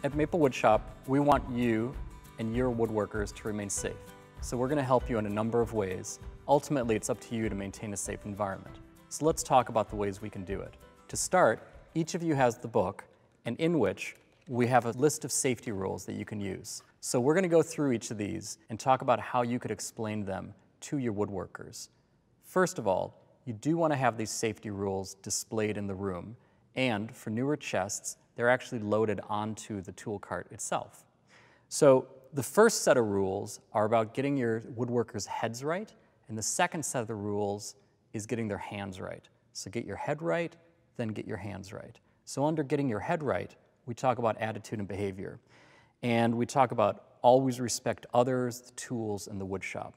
At Maplewoodshop, we want you and your woodworkers to remain safe. So we're going to help you in a number of ways. Ultimately, it's up to you to maintain a safe environment. So let's talk about the ways we can do it. To start, each of you has the book, and in which we have a list of safety rules that you can use. So we're going to go through each of these and talk about how you could explain them to your woodworkers. First of all, you do want to have these safety rules displayed in the room, and for newer chests, they're actually loaded onto the tool cart itself. So the first set of rules are about getting your woodworkers' heads right, and the second set of the rules is getting their hands right. So get your head right, then get your hands right. So under getting your head right, we talk about attitude and behavior. And we talk about always respect others, the tools, and the wood shop.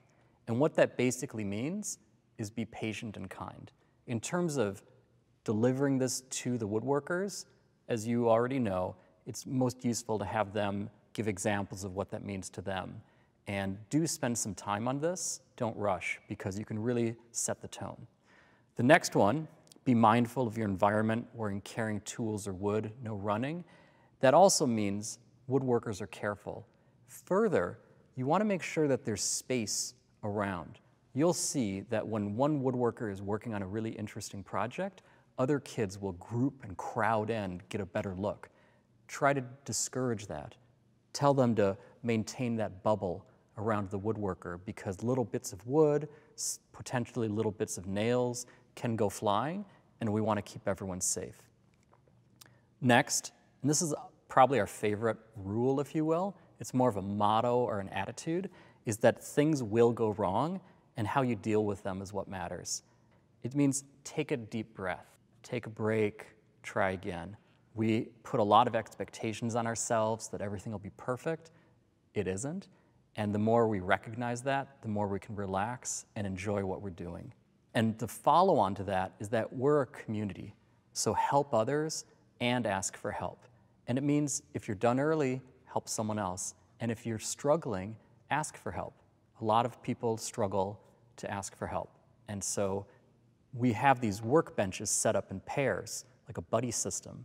And what that basically means is be patient and kind. In terms of delivering this to the woodworkers, as you already know, it's most useful to have them give examples of what that means to them. And do spend some time on this. Don't rush, because you can really set the tone. The next one, be mindful of your environment when carrying tools or wood, no running. That also means woodworkers are careful. Further, you want to make sure that there's space around. You'll see that when one woodworker is working on a really interesting project, other kids will group and crowd in, get a better look. Try to discourage that. Tell them to maintain that bubble around the woodworker, because little bits of wood, potentially little bits of nails, can go flying, and we want to keep everyone safe. Next, and this is probably our favorite rule, if you will, it's more of a motto or an attitude, is that things will go wrong, and how you deal with them is what matters. It means take a deep breath. Take a break, try again. We put a lot of expectations on ourselves that everything will be perfect. It isn't. And the more we recognize that, the more we can relax and enjoy what we're doing. And the follow-on to that is that we're a community. So help others and ask for help. And it means if you're done early, help someone else. And if you're struggling, ask for help. A lot of people struggle to ask for help. And so we have these workbenches set up in pairs, like a buddy system.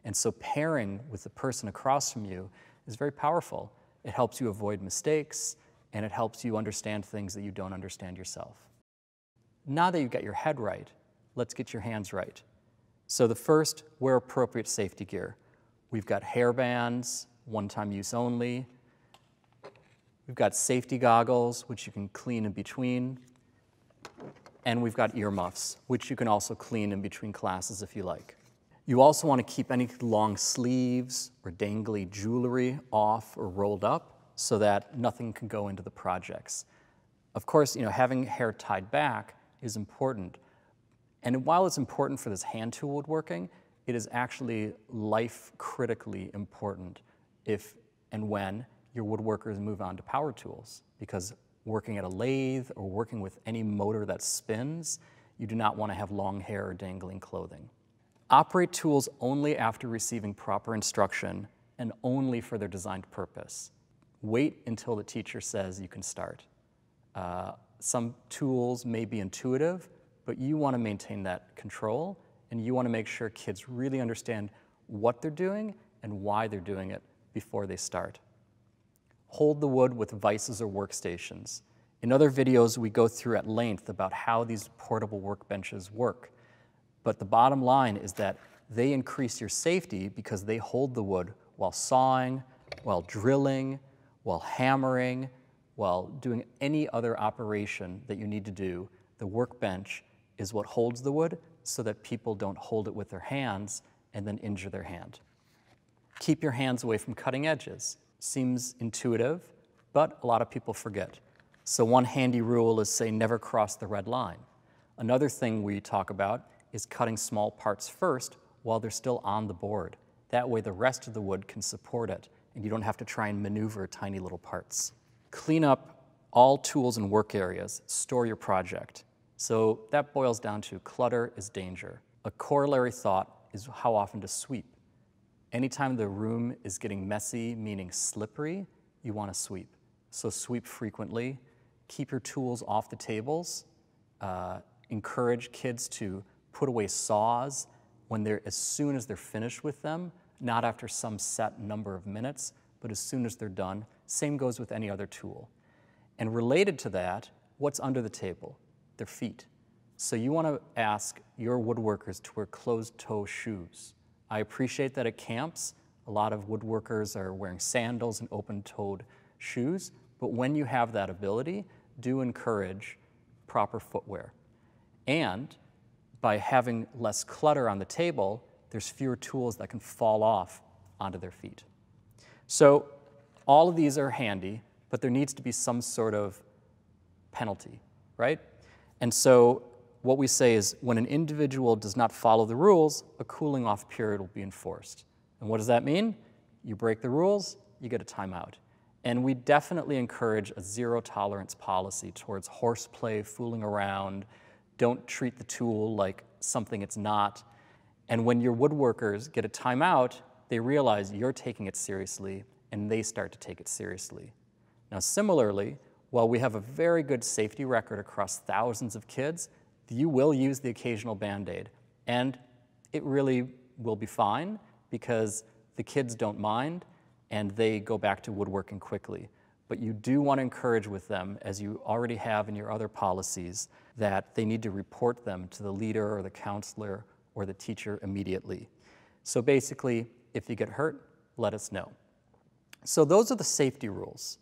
And so pairing with the person across from you is very powerful. It helps you avoid mistakes, and it helps you understand things that you don't understand yourself. Now that you've got your head right, let's get your hands right. So the first, wear appropriate safety gear. We've got hair bands, one-time use only. We've got safety goggles, which you can clean in between. And we've got earmuffs, which you can also clean in between classes if you like. You also want to keep any long sleeves or dangly jewelry off or rolled up so that nothing can go into the projects. Of course, having hair tied back is important. And while it's important for this hand tool woodworking, it is actually life critically important if and when your woodworkers move on to power tools, because working at a lathe or working with any motor that spins, you do not want to have long hair or dangling clothing. Operate tools only after receiving proper instruction and only for their designed purpose. Wait until the teacher says you can start. Some tools may be intuitive, but you want to maintain that control, and you want to make sure kids really understand what they're doing and why they're doing it before they start. Hold the wood with vices or workstations. In other videos, we go through at length about how these portable workbenches work. But the bottom line is that they increase your safety because they hold the wood while sawing, while drilling, while hammering, while doing any other operation that you need to do. The workbench is what holds the wood so that people don't hold it with their hands and then injure their hand. Keep your hands away from cutting edges. Seems intuitive, but a lot of people forget. So one handy rule is, say, never cross the red line. Another thing we talk about is cutting small parts first while they're still on the board. That way the rest of the wood can support it, and you don't have to try and maneuver tiny little parts. Clean up all tools and work areas. Store your project. So that boils down to clutter is danger. A corollary thought is how often to sweep. Anytime the room is getting messy, meaning slippery, you want to sweep. So sweep frequently. Keep your tools off the tables. Encourage kids to put away saws as soon as they're finished with them, not after some set number of minutes, but as soon as they're done. Same goes with any other tool. And related to that, what's under the table? Their feet. So you want to ask your woodworkers to wear closed-toe shoes. I appreciate that at camps, a lot of woodworkers are wearing sandals and open-toed shoes, but when you have that ability, do encourage proper footwear. And by having less clutter on the table, there's fewer tools that can fall off onto their feet. So all of these are handy, but there needs to be some sort of penalty, right? And so what we say is when an individual does not follow the rules, a cooling off period will be enforced. And what does that mean? You break the rules, you get a timeout. And we definitely encourage a zero tolerance policy towards horseplay, fooling around. Don't treat the tool like something it's not. And when your woodworkers get a timeout, they realize you're taking it seriously and they start to take it seriously. Now similarly, while we have a very good safety record across thousands of kids, you will use the occasional Band-Aid. And it really will be fine because the kids don't mind and they go back to woodworking quickly. But you do want to encourage with them, as you already have in your other policies, that they need to report them to the leader or the counselor or the teacher immediately. So basically, if you get hurt, let us know. So those are the safety rules.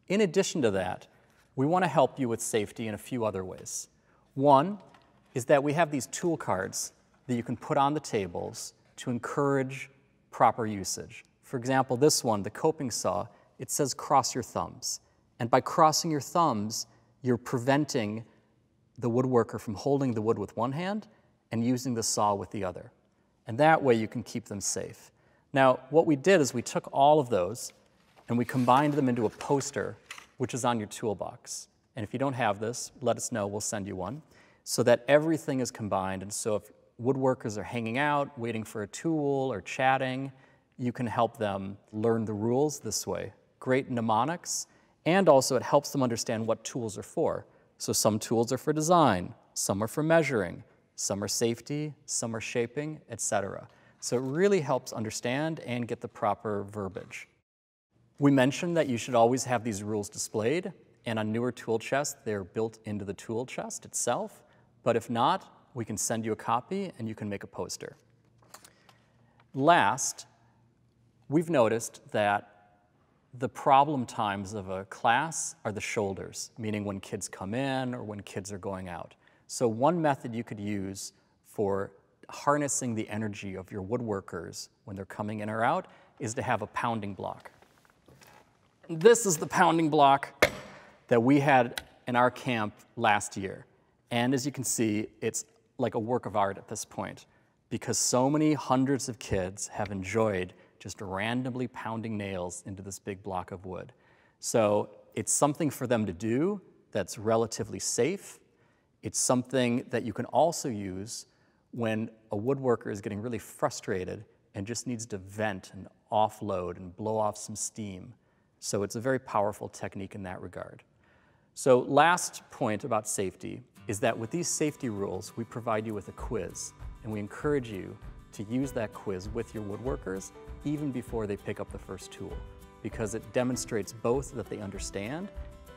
In addition to that, we want to help you with safety in a few other ways. One is that we have these tool cards that you can put on the tables to encourage proper usage. For example, this one, the coping saw, it says cross your thumbs. And by crossing your thumbs, you're preventing the woodworker from holding the wood with one hand and using the saw with the other. And that way you can keep them safe. Now, what we did is we took all of those and we combined them into a poster, which is on your toolbox. And if you don't have this, let us know, we'll send you one, so that everything is combined. And so if woodworkers are hanging out, waiting for a tool or chatting, you can help them learn the rules this way. Great mnemonics, and also it helps them understand what tools are for. So some tools are for design, some are for measuring, some are safety, some are shaping, etc. So it really helps understand and get the proper verbiage. We mentioned that you should always have these rules displayed, and on newer tool chests, they're built into the tool chest itself. But if not, we can send you a copy and you can make a poster. Last, we've noticed that the problem times of a class are the shoulders, meaning when kids come in or when kids are going out. So one method you could use for harnessing the energy of your woodworkers when they're coming in or out is to have a pounding block. This is the pounding block that we had in our camp last year. And as you can see, it's like a work of art at this point because so many hundreds of kids have enjoyed just randomly pounding nails into this big block of wood. So it's something for them to do that's relatively safe. It's something that you can also use when a woodworker is getting really frustrated and just needs to vent and offload and blow off some steam. So it's a very powerful technique in that regard. So last point about safety is that with these safety rules, we provide you with a quiz, and we encourage you to use that quiz with your woodworkers even before they pick up the first tool, because it demonstrates both that they understand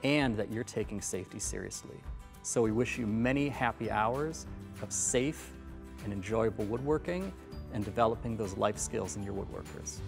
and that you're taking safety seriously. So we wish you many happy hours of safe and enjoyable woodworking and developing those life skills in your woodworkers.